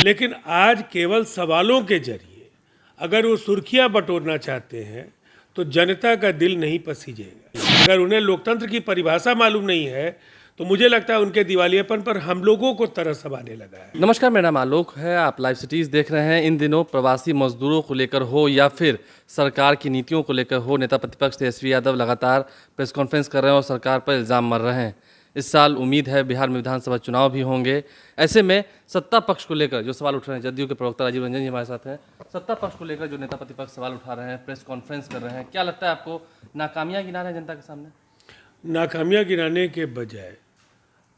लेकिन आज केवल सवालों के जरिए अगर वो सुर्खियां बटोरना चाहते हैं तो जनता का दिल नहीं पसीजेगा। अगर उन्हें लोकतंत्र की परिभाषा मालूम नहीं है तो मुझे लगता है उनके दिवालियेपन पर हम लोगों को तरस अब आने लगा है। नमस्कार, मेरा नाम आलोक है। आप लाइव सिटीज़ देख रहे हैं। इन दिनों प्रवासी मजदूरों को लेकर हो या फिर सरकार की नीतियों को लेकर हो, नेता प्रतिपक्ष तेजस्वी यादव लगातार प्रेस कॉन्फ्रेंस कर रहे हैं और सरकार पर इल्ज़ाम मर रहे हैं। इस साल उम्मीद है बिहार में विधानसभा चुनाव भी होंगे। ऐसे में सत्ता पक्ष को लेकर जो सवाल उठ रहे हैं, जदयू के प्रवक्ता राजीव रंजन जी हमारे साथ हैं। सत्ता पक्ष को लेकर जो नेता प्रतिपक्ष सवाल उठा रहे हैं, प्रेस कॉन्फ्रेंस कर रहे हैं, क्या लगता है आपको नाकामियाँ गिना रहे हैं जनता के सामने? नाकामियाँ गिनाने के बजाय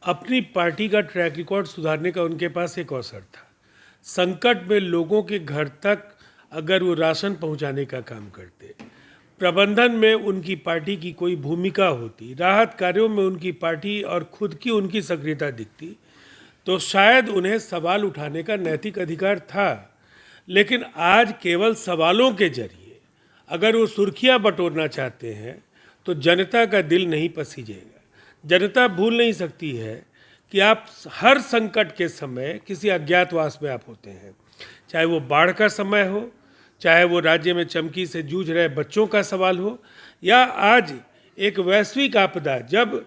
अपनी पार्टी का ट्रैक रिकॉर्ड सुधारने का उनके पास एक अवसर था। संकट में लोगों के घर तक अगर वो राशन पहुंचाने का काम करते, प्रबंधन में उनकी पार्टी की कोई भूमिका होती, राहत कार्यों में उनकी पार्टी और खुद की उनकी सक्रियता दिखती, तो शायद उन्हें सवाल उठाने का नैतिक अधिकार था। लेकिन आज केवल सवालों के जरिए अगर वो सुर्खियां बटोरना चाहते हैं तो जनता का दिल नहीं पसीजेगा। जनता भूल नहीं सकती है कि आप हर संकट के समय किसी अज्ञातवास में आप होते हैं, चाहे वो बाढ़ का समय हो, चाहे वो राज्य में चमकी से जूझ रहे बच्चों का सवाल हो, या आज एक वैश्विक आपदा जब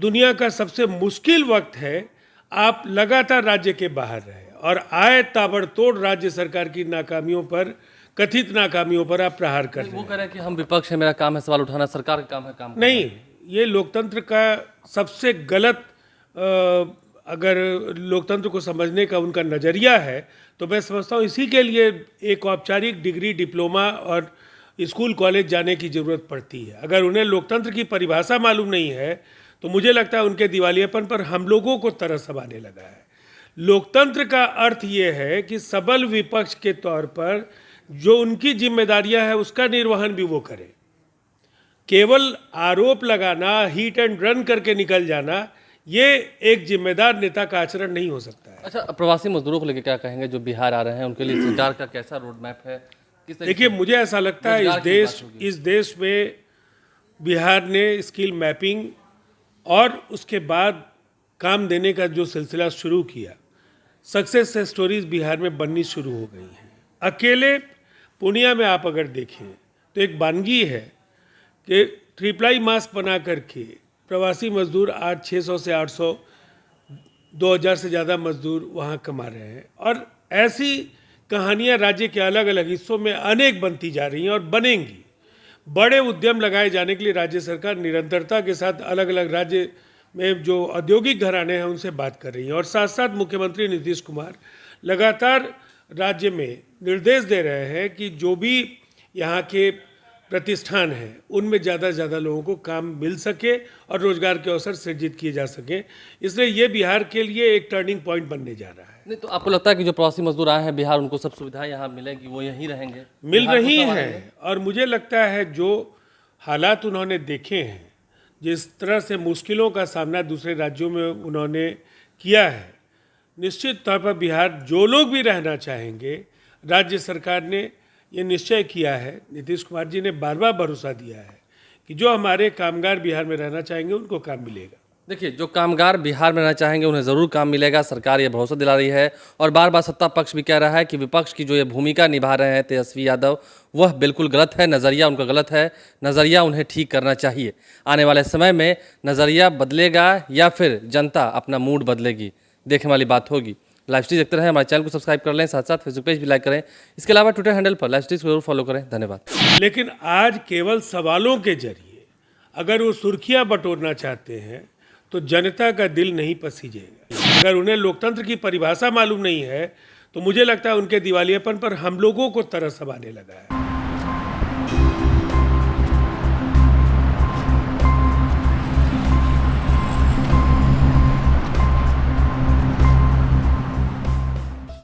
दुनिया का सबसे मुश्किल वक्त है, आप लगातार राज्य के बाहर रहे और आए ताबड़तोड़ राज्य सरकार की नाकामियों पर, कथित नाकामियों पर आप प्रहार कर रहे हैं। वो कह रहे हैं कि हम विपक्ष है, मेरा काम है सवाल उठाना, सरकार का काम है काम करना। नहीं, ये लोकतंत्र का सबसे गलत, अगर लोकतंत्र को समझने का उनका नज़रिया है तो मैं समझता हूँ इसी के लिए एक औपचारिक डिग्री, डिप्लोमा और स्कूल कॉलेज जाने की ज़रूरत पड़ती है। अगर उन्हें लोकतंत्र की परिभाषा मालूम नहीं है तो मुझे लगता है उनके दिवालियेपन पर हम लोगों को तरस अब आने लगा है। लोकतंत्र का अर्थ ये है कि सबल विपक्ष के तौर पर जो उनकी जिम्मेदारियां है उसका निर्वहन भी वो करें। केवल आरोप लगाना, हिट एंड रन करके निकल जाना, ये एक जिम्मेदार नेता का आचरण नहीं हो सकता है। अच्छा, प्रवासी मजदूरों को लेकर क्या कहेंगे जो बिहार आ रहे हैं, उनके लिए सरकार का कैसा रोड मैप है? किस तरीके देखिए, मुझे ऐसा लगता है इस देश में बिहार ने स्किल मैपिंग और उसके बाद काम देने का जो सिलसिला शुरू किया, सक्सेस स्टोरीज बिहार में बननी शुरू हो गई हैं। अकेले पूर्णिया में आप अगर देखें तो एक वानगी है कि ट्रिपलाई मास्क बना करके प्रवासी मजदूर आज 600 से 800, 2000 से ज़्यादा मजदूर वहाँ कमा रहे हैं। और ऐसी कहानियाँ राज्य के अलग अलग हिस्सों में अनेक बनती जा रही हैं और बनेंगी। बड़े उद्यम लगाए जाने के लिए राज्य सरकार निरंतरता के साथ अलग अलग राज्य में जो औद्योगिक घराने हैं उनसे बात कर रही है। और साथ साथ मुख्यमंत्री नीतीश कुमार लगातार राज्य में निर्देश दे रहे हैं कि जो भी यहाँ के प्रतिष्ठान हैं उनमें ज़्यादा से ज़्यादा लोगों को काम मिल सके और रोजगार के अवसर सृजित किए जा सके। इसलिए ये बिहार के लिए एक टर्निंग पॉइंट बनने जा रहा है। नहीं तो आपको लगता है कि जो प्रवासी मजदूर आए हैं बिहार, उनको सब सुविधाएं यहाँ मिलेगी, वो यहीं रहेंगे? मिल रही हैं। और मुझे लगता है जो हालात उन्होंने देखे हैं, जिस तरह से मुश्किलों का सामना दूसरे राज्यों में उन्होंने किया है, निश्चित तौर पर बिहार जो लोग भी रहना चाहेंगे, राज्य सरकार ने ये निश्चय किया है, नीतीश कुमार जी ने बार बार भरोसा दिया है कि जो हमारे कामगार बिहार में रहना चाहेंगे उनको काम मिलेगा। देखिए, जो कामगार बिहार में रहना चाहेंगे उन्हें ज़रूर काम मिलेगा, सरकार ये भरोसा दिला रही है। और बार बार सत्ता पक्ष भी कह रहा है कि विपक्ष की जो ये भूमिका निभा रहे हैं तेजस्वी यादव, वह बिल्कुल गलत है, नज़रिया उनका गलत है, नज़रिया उन्हें ठीक करना चाहिए। आने वाले समय में नज़रिया बदलेगा या फिर जनता अपना मूड बदलेगी, देखने वाली बात होगी। लाइव स्ट्रीम देखते रहें, हमारे चैनल को सब्सक्राइब कर लें, साथ साथ फेसबुक पेज भी लाइक करें। इसके अलावा ट्विटर हैंडल पर लाइव स्ट्रीम को जरूर फॉलो करें। धन्यवाद। लेकिन आज केवल सवालों के जरिए अगर वो सुर्खियां बटोरना चाहते हैं तो जनता का दिल नहीं पसीजेगा। अगर उन्हें लोकतंत्र की परिभाषा मालूम नहीं है तो मुझे लगता है उनके दिवालियेपन पर हम लोगों को तरस अब आने लगा है।